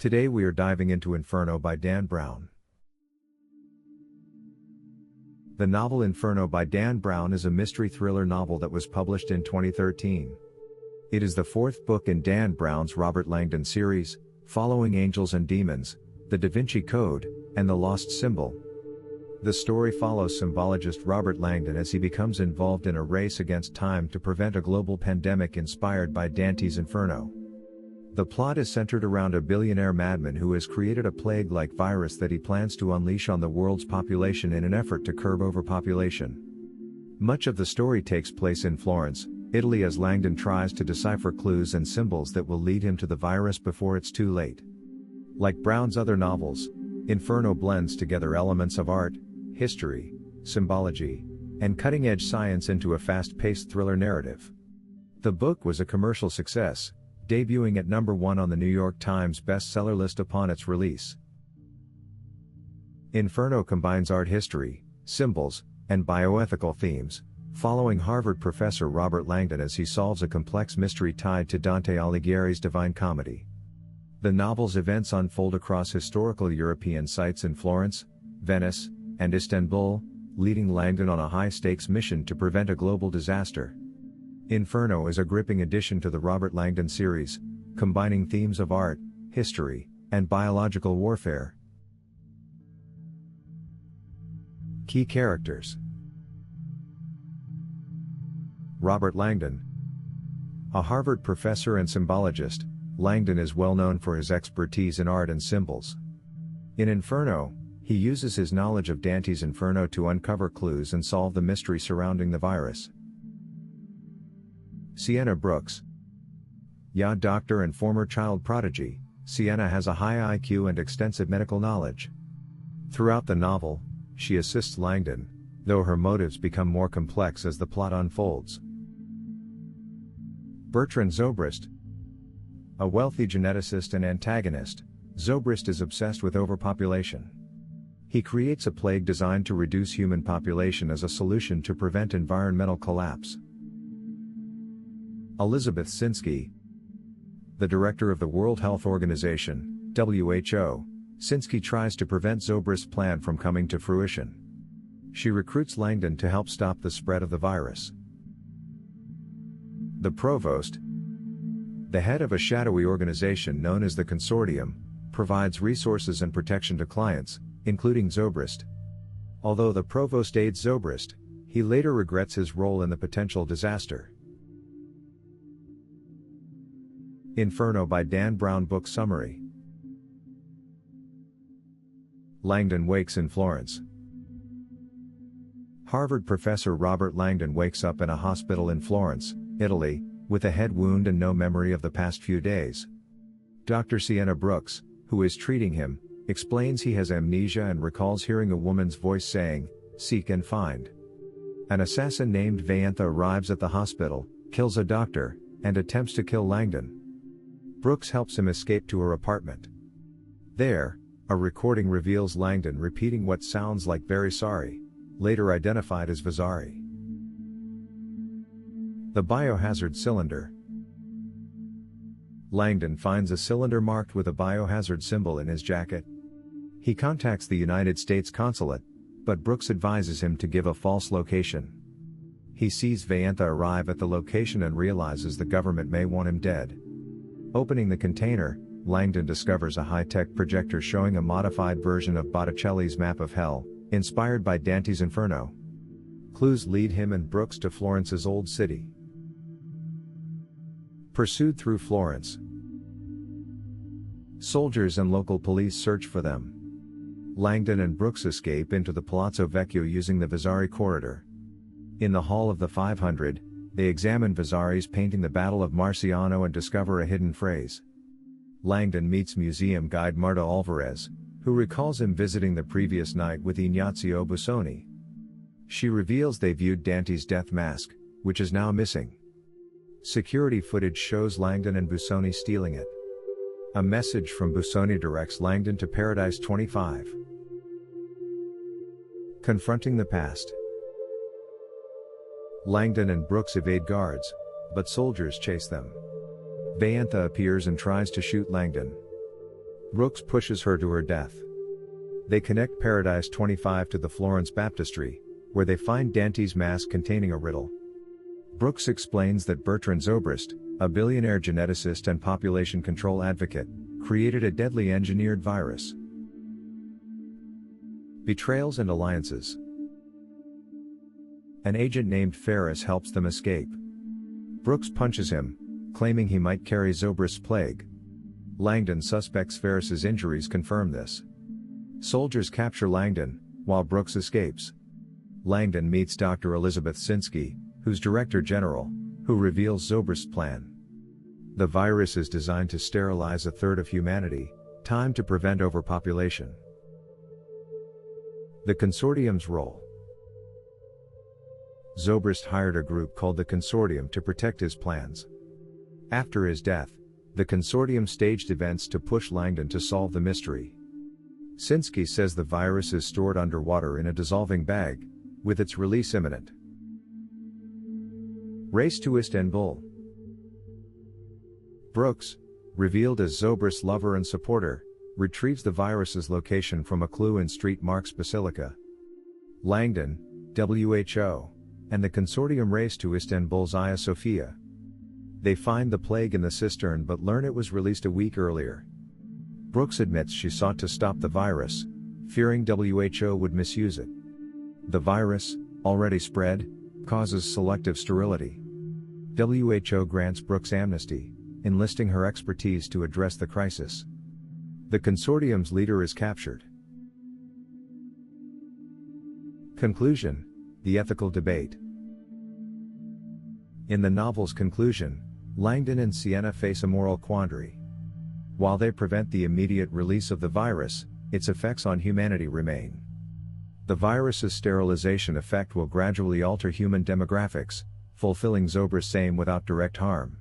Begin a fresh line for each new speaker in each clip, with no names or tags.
Today we are diving into Inferno by Dan Brown. The novel Inferno by Dan Brown is a mystery thriller novel that was published in 2013. It is the fourth book in Dan Brown's Robert Langdon series, following Angels and Demons, The Da Vinci Code, and The Lost Symbol. The story follows symbologist Robert Langdon as he becomes involved in a race against time to prevent a global pandemic inspired by Dante's Inferno. The plot is centered around a billionaire madman who has created a plague-like virus that he plans to unleash on the world's population in an effort to curb overpopulation. Much of the story takes place in Florence, Italy, as Langdon tries to decipher clues and symbols that will lead him to the virus before it's too late. Like Brown's other novels, Inferno blends together elements of art, history, symbology, and cutting-edge science into a fast-paced thriller narrative. The book was a commercial success, debuting at #1 on the New York Times bestseller list upon its release. Inferno combines art history, symbols, and bioethical themes, following Harvard professor Robert Langdon as he solves a complex mystery tied to Dante Alighieri's Divine Comedy. The novel's events unfold across historical European sites in Florence, Venice, and Istanbul, leading Langdon on a high-stakes mission to prevent a global disaster. Inferno is a gripping addition to the Robert Langdon series, combining themes of art, history, and biological warfare. Key characters: Robert Langdon. A Harvard professor and symbologist, Langdon is well known for his expertise in art and symbols. In Inferno, he uses his knowledge of Dante's Inferno to uncover clues and solve the mystery surrounding the virus. Sienna Brooks. Doctor and former child prodigy, Sienna has a high IQ and extensive medical knowledge. Throughout the novel, she assists Langdon, though her motives become more complex as the plot unfolds. Bertrand Zobrist. A wealthy geneticist and antagonist, Zobrist is obsessed with overpopulation. He creates a plague designed to reduce human population as a solution to prevent environmental collapse. Elizabeth Sinsky. The director of the World Health Organization, WHO, Sinsky tries to prevent Zobrist's plan from coming to fruition. She recruits Langdon to help stop the spread of the virus. The Provost. The head of a shadowy organization known as the Consortium, provides resources and protection to clients, including Zobrist. Although the Provost aids Zobrist, he later regrets his role in the potential disaster. Inferno by Dan Brown book summary. Langdon wakes in Florence. Harvard professor Robert Langdon wakes up in a hospital in Florence, Italy, with a head wound and no memory of the past few days. Dr. Sienna Brooks, who is treating him, explains he has amnesia and recalls hearing a woman's voice saying, "Seek and find." An assassin named Vayantha arrives at the hospital, kills a doctor, and attempts to kill Langdon. Brooks helps him escape to her apartment. There, a recording reveals Langdon repeating what sounds like "very sorry," later identified as Vasari. The biohazard cylinder. Langdon finds a cylinder marked with a biohazard symbol in his jacket. He contacts the United States consulate, but Brooks advises him to give a false location. He sees Vayantha arrive at the location and realizes the government may want him dead. Opening the container, Langdon discovers a high-tech projector showing a modified version of Botticelli's map of hell, inspired by Dante's Inferno. Clues lead him and Brooks to Florence's old city. Pursued through Florence. Soldiers and local police search for them. Langdon and Brooks escape into the Palazzo Vecchio using the Vasari corridor. In the Hall of the 500, they examine Vasari's painting The Battle of Marciano and discover a hidden phrase. Langdon meets museum guide Marta Alvarez, who recalls him visiting the previous night with Ignazio Busoni. She reveals they viewed Dante's death mask, which is now missing. Security footage shows Langdon and Busoni stealing it. A message from Busoni directs Langdon to Paradise 25. Confronting the past. Langdon and Brooks evade guards, but soldiers chase them. Vayantha appears and tries to shoot Langdon. Brooks pushes her to her death. They connect Paradise 25 to the Florence Baptistry, where they find Dante's mask containing a riddle. Brooks explains that Bertrand Zobrist, a billionaire geneticist and population control advocate, created a deadly engineered virus. Betrayals and alliances. An agent named Ferris helps them escape. Brooks punches him, claiming he might carry Zobrist's plague. Langdon suspects Ferris's injuries confirm this. Soldiers capture Langdon, while Brooks escapes. Langdon meets Dr. Elizabeth Sinsky, who's Director General, who reveals Zobrist's plan. The virus is designed to sterilize a third of humanity, timed to prevent overpopulation. The consortium's role. Zobrist hired a group called the Consortium to protect his plans. After his death, the consortium staged events to push Langdon to solve the mystery. Sinsky says the virus is stored underwater in a dissolving bag, with its release imminent. Race to Istanbul. Brooks, revealed as Zobrist's lover and supporter, retrieves the virus's location from a clue in St. Mark's Basilica. Langdon, WHO, and the consortium race to Istanbul's Hagia Sophia. They find the plague in the cistern but learn it was released a week earlier. Brooks admits she sought to stop the virus, fearing WHO would misuse it. The virus, already spread, causes selective sterility. WHO grants Brooks amnesty, enlisting her expertise to address the crisis. The consortium's leader is captured. Conclusion: the ethical debate. In the novel's conclusion, Langdon and Sienna face a moral quandary. While they prevent the immediate release of the virus, its effects on humanity remain. The virus's sterilization effect will gradually alter human demographics, fulfilling Zobrist's aim without direct harm.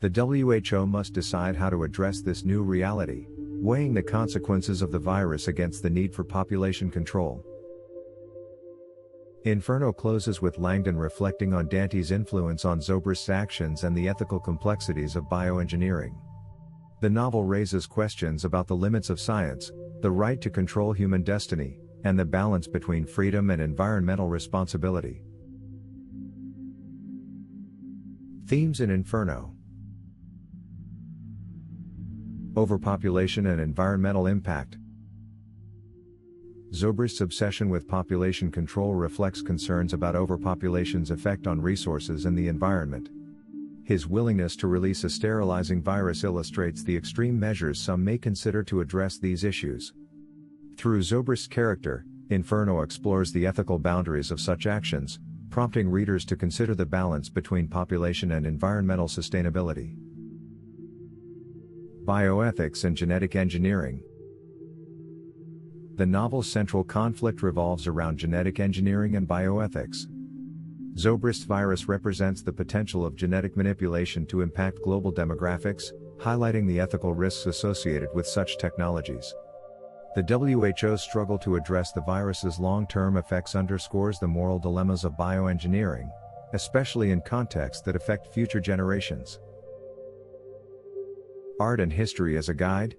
The WHO must decide how to address this new reality, weighing the consequences of the virus against the need for population control. Inferno closes with Langdon reflecting on Dante's influence on Zobrist's actions and the ethical complexities of bioengineering. The novel raises questions about the limits of science, the right to control human destiny, and the balance between freedom and environmental responsibility. Themes in Inferno. Overpopulation and environmental impact. Zobrist's obsession with population control reflects concerns about overpopulation's effect on resources and the environment. His willingness to release a sterilizing virus illustrates the extreme measures some may consider to address these issues. Through Zobrist's character, Inferno explores the ethical boundaries of such actions, prompting readers to consider the balance between population and environmental sustainability. Bioethics and genetic engineering. The novel's central conflict revolves around genetic engineering and bioethics. Zobrist's virus represents the potential of genetic manipulation to impact global demographics, highlighting the ethical risks associated with such technologies. The WHO's struggle to address the virus's long-term effects underscores the moral dilemmas of bioengineering, especially in contexts that affect future generations. Art and history as a guide.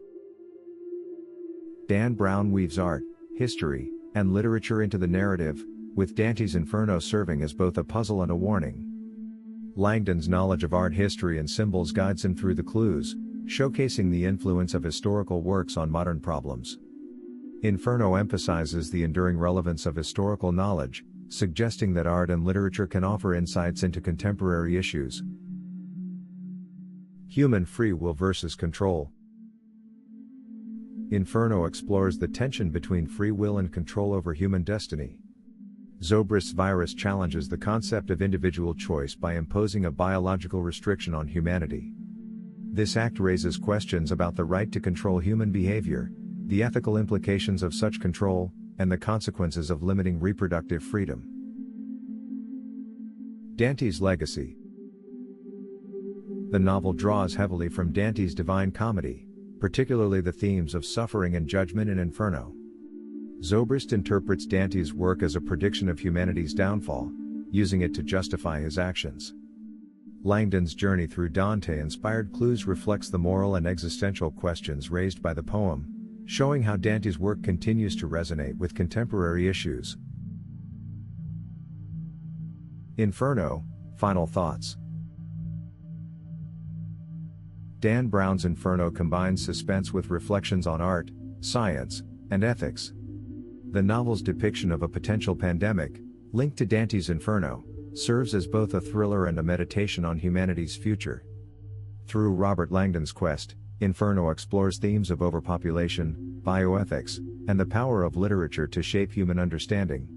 Dan Brown weaves art, history, and literature into the narrative, with Dante's Inferno serving as both a puzzle and a warning. Langdon's knowledge of art history and symbols guides him through the clues, showcasing the influence of historical works on modern problems. Inferno emphasizes the enduring relevance of historical knowledge, suggesting that art and literature can offer insights into contemporary issues. Human free will versus control. Inferno explores the tension between free will and control over human destiny. Zobrist's virus challenges the concept of individual choice by imposing a biological restriction on humanity. This act raises questions about the right to control human behavior, the ethical implications of such control, and the consequences of limiting reproductive freedom. Dante's legacy. The novel draws heavily from Dante's Divine Comedy, particularly the themes of suffering and judgment in Inferno. Zobrist interprets Dante's work as a prediction of humanity's downfall, using it to justify his actions. Langdon's journey through Dante-inspired clues reflects the moral and existential questions raised by the poem, showing how Dante's work continues to resonate with contemporary issues. Inferno, final thoughts. Dan Brown's Inferno combines suspense with reflections on art, science, and ethics. The novel's depiction of a potential pandemic, linked to Dante's Inferno, serves as both a thriller and a meditation on humanity's future. Through Robert Langdon's quest, Inferno explores themes of overpopulation, bioethics, and the power of literature to shape human understanding.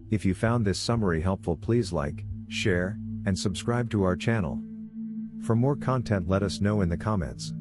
If you found this summary helpful, please like, share, and subscribe to our channel. For more content, let us know in the comments.